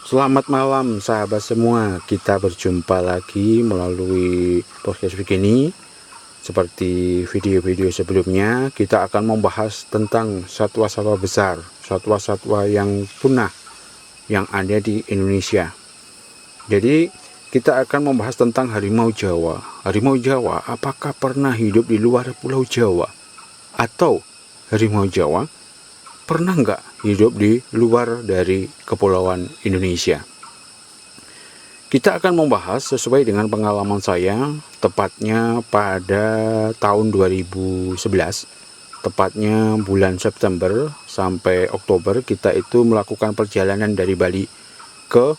Selamat malam sahabat semua, kita berjumpa lagi melalui podcast begini. Seperti video-video sebelumnya, kita akan membahas tentang satwa-satwa besar, satwa-satwa yang punah yang ada di Indonesia. Jadi kita akan membahas tentang harimau Jawa. Harimau Jawa apakah pernah hidup di luar Pulau Jawa? Atau harimau Jawa pernah nggak hidup di luar dari Kepulauan Indonesia? Kita akan membahas sesuai dengan pengalaman saya, tepatnya pada tahun 2011, tepatnya bulan September sampai Oktober, kita itu melakukan perjalanan dari Bali ke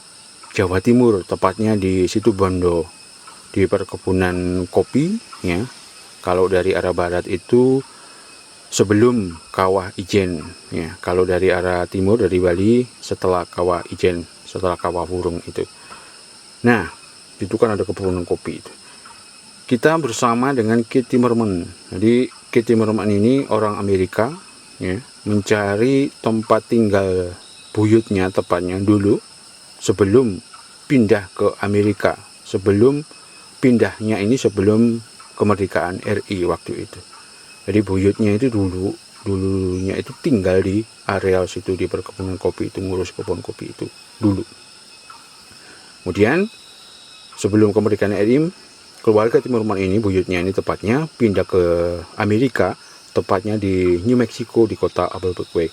Jawa Timur, tepatnya di Situbondo, di perkebunan kopi, ya. Kalau dari arah barat itu sebelum Kawah Ijen, ya. Kalau dari arah timur dari Bali setelah Kawah Ijen, setelah Kawah Burung itu. Nah, itu kan ada kebunan kopi itu. Kita bersama dengan Keith Timmerman. Jadi Keith Timmerman ini orang Amerika, ya, mencari tempat tinggal buyutnya tepatnya dulu sebelum pindah ke Amerika. Sebelum pindahnya ini sebelum kemerdekaan RI waktu itu. Jadi buyutnya itu dulunya itu tinggal di areal situ, di perkebunan kopi itu, ngurus kebun kopi itu dulu. Kemudian sebelum kemerdekaan RI, keluarga Timmerman ini, buyutnya ini tepatnya pindah ke Amerika, tepatnya di New Mexico, di kota Albuquerque.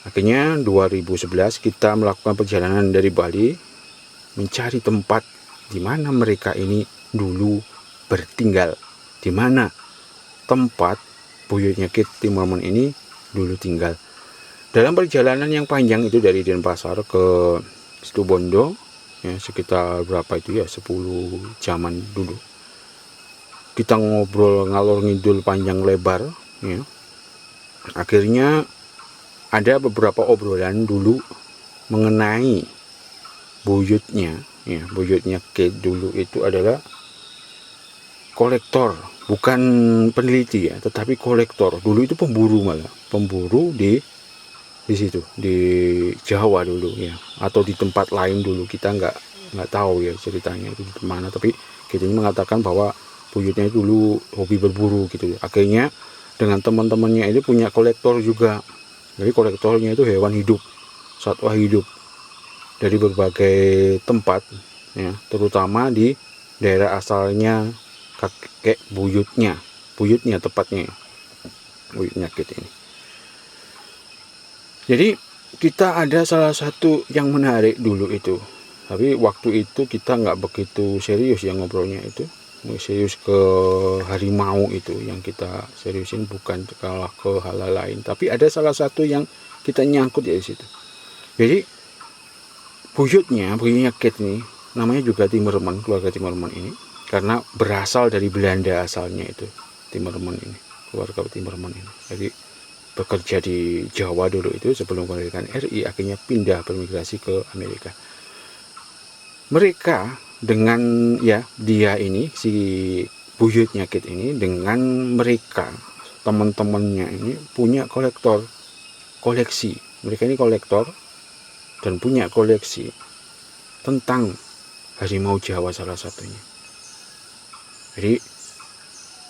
Akhirnya 2011 kita melakukan perjalanan dari Bali mencari tempat di mana mereka ini dulu bertinggal, di mana tempat buyutnya Keith Timmerman ini dulu tinggal. Dalam perjalanan yang panjang itu dari Denpasar ke Situbondo, ya, sekitar berapa itu ya, 10 jaman dulu. Kita ngobrol ngalor ngidul panjang lebar, ya. Akhirnya ada beberapa obrolan dulu mengenai buyutnya, ya. Buyutnya Keith dulu itu adalah kolektor, bukan peneliti ya, tetapi kolektor. Dulu itu pemburu, malah pemburu di situ, di Jawa dulu, ya, atau di tempat lain dulu, kita nggak tahu ya ceritanya itu di mana, tapi kita ini mengatakan bahwa buyutnya itu dulu hobi berburu gitu. Akhirnya dengan teman-temannya itu punya kolektor juga. Jadi kolektornya itu hewan hidup, satwa hidup dari berbagai tempat, ya, terutama di daerah asalnya kakek buyutnya tepatnya, buyutnya gitu ini. Jadi kita ada salah satu yang menarik dulu itu, tapi waktu itu kita nggak begitu serius ya ngobrolnya itu, serius ke harimau itu yang kita seriusin, bukan kalah ke hal lain. Tapi ada salah satu yang kita nyangkut ya di situ. Jadi buyutnya Keith ini namanya juga Timmerman, keluarga Timmerman ini, karena berasal dari Belanda asalnya itu Timmerman ini, keluarga Timmerman ini. Jadi bekerja di Jawa dulu itu sebelum kemerdekaan RI, akhirnya pindah bermigrasi ke Amerika. Mereka dengan, ya, dia ini si buyutnya Keith ini dengan mereka teman-temannya ini punya koleksi. Mereka ini kolektor dan punya koleksi tentang harimau Jawa salah satunya. Jadi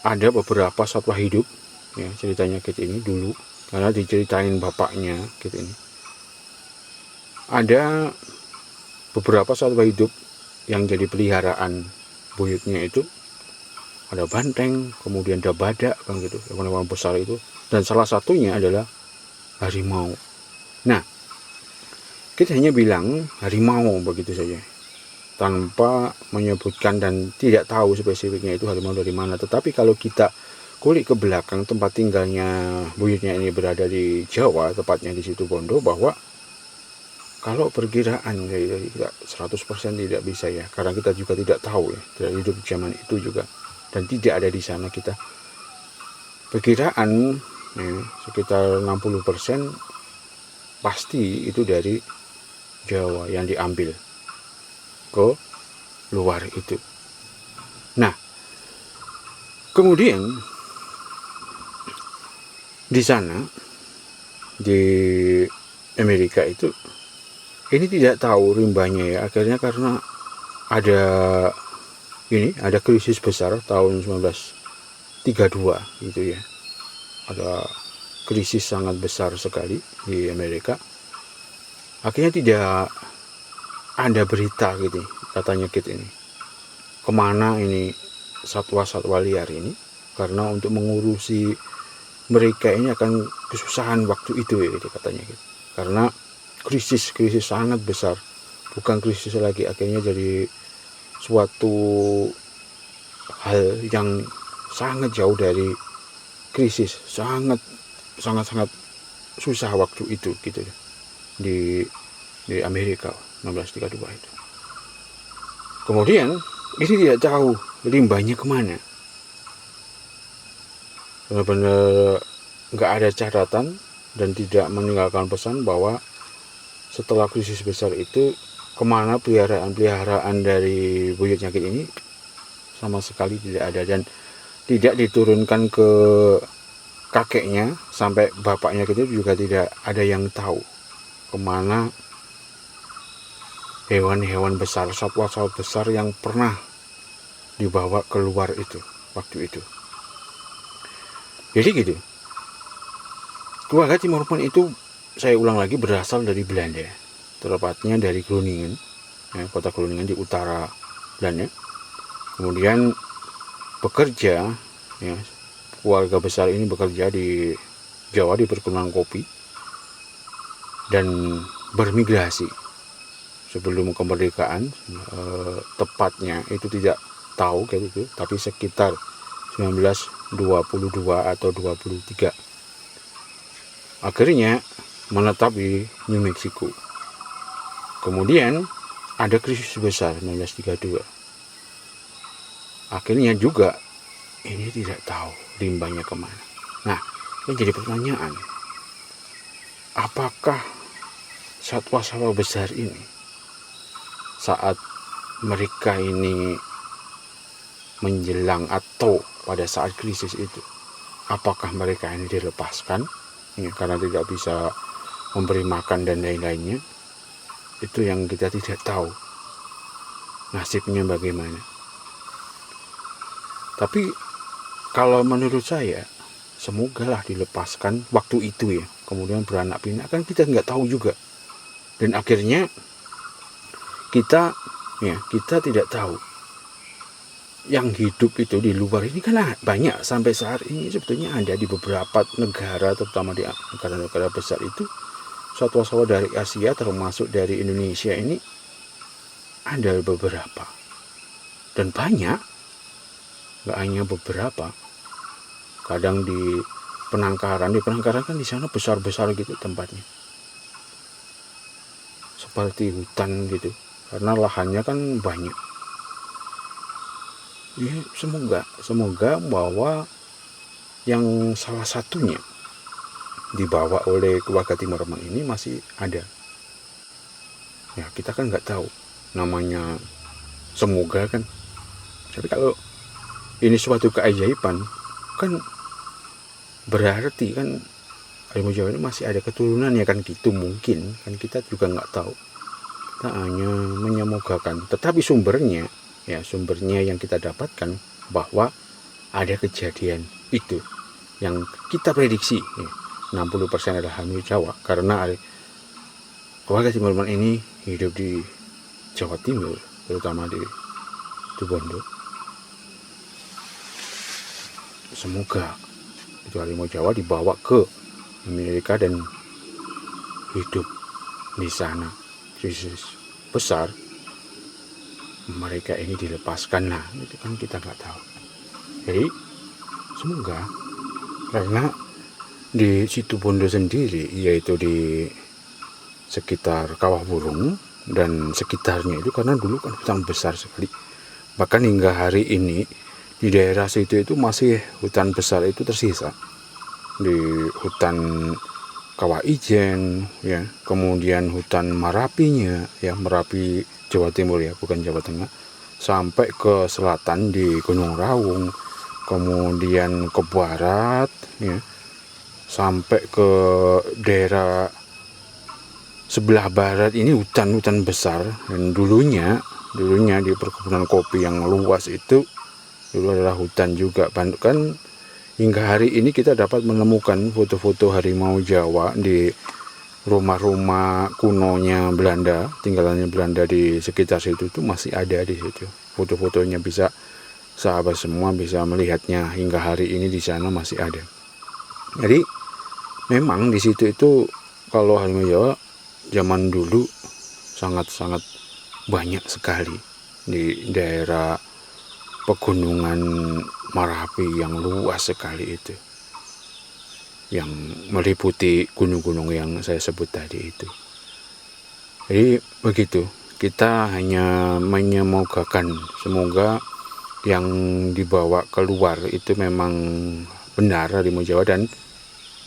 ada beberapa satwa hidup, ya, ceritanya Keith ini dulu, karena diceritain bapaknya gitu ini. Ada beberapa satwa hidup yang jadi peliharaan buyutnya itu. Ada banteng, kemudian ada badak, kan gitu, hewan-hewan besar itu. Dan salah satunya adalah harimau. Nah, kita hanya bilang harimau begitu saja, tanpa menyebutkan dan tidak tahu spesifiknya itu harimau dari mana. Tetapi kalau kita kulik ke belakang, tempat tinggalnya buyutnya ini berada di Jawa, tepatnya di Situbondo, bahwa kalau perkiraan dari 100% tidak bisa ya, karena kita juga tidak tahu ya, tidak hidup zaman itu juga dan tidak ada di sana kita. Perkiraan ya, sekitar 60% pasti itu dari Jawa yang diambil ke luar itu. Nah, kemudian di sana di Amerika itu ini tidak tahu rimbanya ya, akhirnya karena ada krisis besar tahun 1932 gitu ya, ada krisis sangat besar sekali di Amerika. Akhirnya tidak ada berita gitu katanya gitu ini kemana ini satwa-satwa liar ini, karena untuk mengurusi mereka ini akan kesusahan waktu itu ya gitu, katanya gitu. Karena krisis sangat besar, bukan krisis lagi, akhirnya jadi suatu hal yang sangat jauh dari krisis, sangat susah waktu itu gitu di Amerika 1932 itu. Kemudian ini tidak tahu limbahnya kemana, benar-benar nggak ada catatan dan tidak meninggalkan pesan bahwa setelah krisis besar itu kemana peliharaan dari buyut nyakit ini sama sekali tidak ada, dan tidak diturunkan ke kakeknya sampai bapaknya gitu juga tidak ada yang tahu kemana hewan-hewan besar, satwa-satwa besar yang pernah dibawa keluar itu waktu itu. Jadi gitu, keluarga Timmerman itu, saya ulang lagi, berasal dari Belanda, terlepatnya dari Groningen, ya, kota Groningen di utara Belanda. Kemudian bekerja, ya, keluarga besar ini bekerja di Jawa di perkebunan kopi dan bermigrasi sebelum kemerdekaan, tepatnya itu tidak tahu kayak gitu, tapi sekitar 1922 atau 23 akhirnya menetap di New Mexico. Kemudian ada krisis besar 1932, akhirnya juga ini tidak tahu limbahnya kemana. Nah, yang jadi pertanyaan, apakah satwa-satwa besar ini saat mereka ini menjelang atau pada saat krisis itu, apakah mereka ini dilepaskan ya, karena tidak bisa memberi makan dan lain-lainnya? Itu yang kita tidak tahu nasibnya bagaimana. Tapi kalau menurut saya, semogalah dilepaskan waktu itu ya, kemudian beranak pinak, kan kita nggak tahu juga, dan akhirnya kita tidak tahu yang hidup itu di luar ini kan banyak. Sampai saat ini sebetulnya ada di beberapa negara, terutama di negara-negara besar itu, satwa-satwa dari Asia termasuk dari Indonesia ini ada beberapa, dan banyak, nggak hanya beberapa. Kadang di penangkaran kan di sana besar-besar gitu tempatnya, seperti hutan gitu, karena lahannya kan banyak. Ya, semoga bahwa yang salah satunya dibawa oleh keluarga Timmerman ini masih ada. Ya, kita kan nggak tahu, namanya semoga kan. Tapi kalau ini suatu keajaiban, kan berarti kan harimau Jawa ini masih ada keturunan ya kan gitu, mungkin kan kita juga nggak tahu. Kita hanya menyemogakan. Tetapi sumbernya yang kita dapatkan bahwa ada kejadian itu yang kita prediksi ya, 60% adalah harimau Jawa, karena keluarga Timmerman ini hidup di Jawa Timur, terutama di Bondo. Semoga itu harimau Jawa dibawa ke Amerika dan hidup di sana. Krisis besar, mereka ini dilepaskan. Nah, itu kan kita nggak tahu. Jadi semoga, karena di situ Bondo sendiri, yaitu di sekitar Kawah Burung dan sekitarnya itu, karena dulu kan hutan besar sekali, bahkan hingga hari ini di daerah situ itu masih hutan besar itu tersisa. Di hutan Kawah Ijen ya, kemudian hutan Marapinya ya, Merapi Jawa Timur ya, bukan Jawa Tengah, sampai ke selatan di Gunung Raung, kemudian ke barat ya, sampai ke daerah sebelah barat ini hutan-hutan besar, dan dulunya di perkebunan kopi yang luas itu dulu adalah hutan juga. Bahkan hingga hari ini kita dapat menemukan foto-foto harimau Jawa di rumah-rumah kunonya Belanda, tinggalannya Belanda di sekitar situ tuh masih ada di situ. Foto-fotonya bisa sahabat semua bisa melihatnya hingga hari ini, di sana masih ada. Jadi memang di situ itu kalau harimau Jawa zaman dulu sangat-sangat banyak sekali di daerah pegunungan Marapi yang luas sekali itu, yang meliputi gunung-gunung yang saya sebut tadi itu. Jadi begitu, kita hanya menyemogakan semoga yang dibawa keluar itu memang benar harimau Jawa dan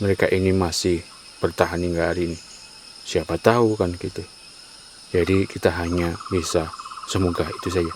mereka ini masih bertahan hingga hari ini. Siapa tahu kan gitu. Jadi kita hanya bisa semoga itu saja.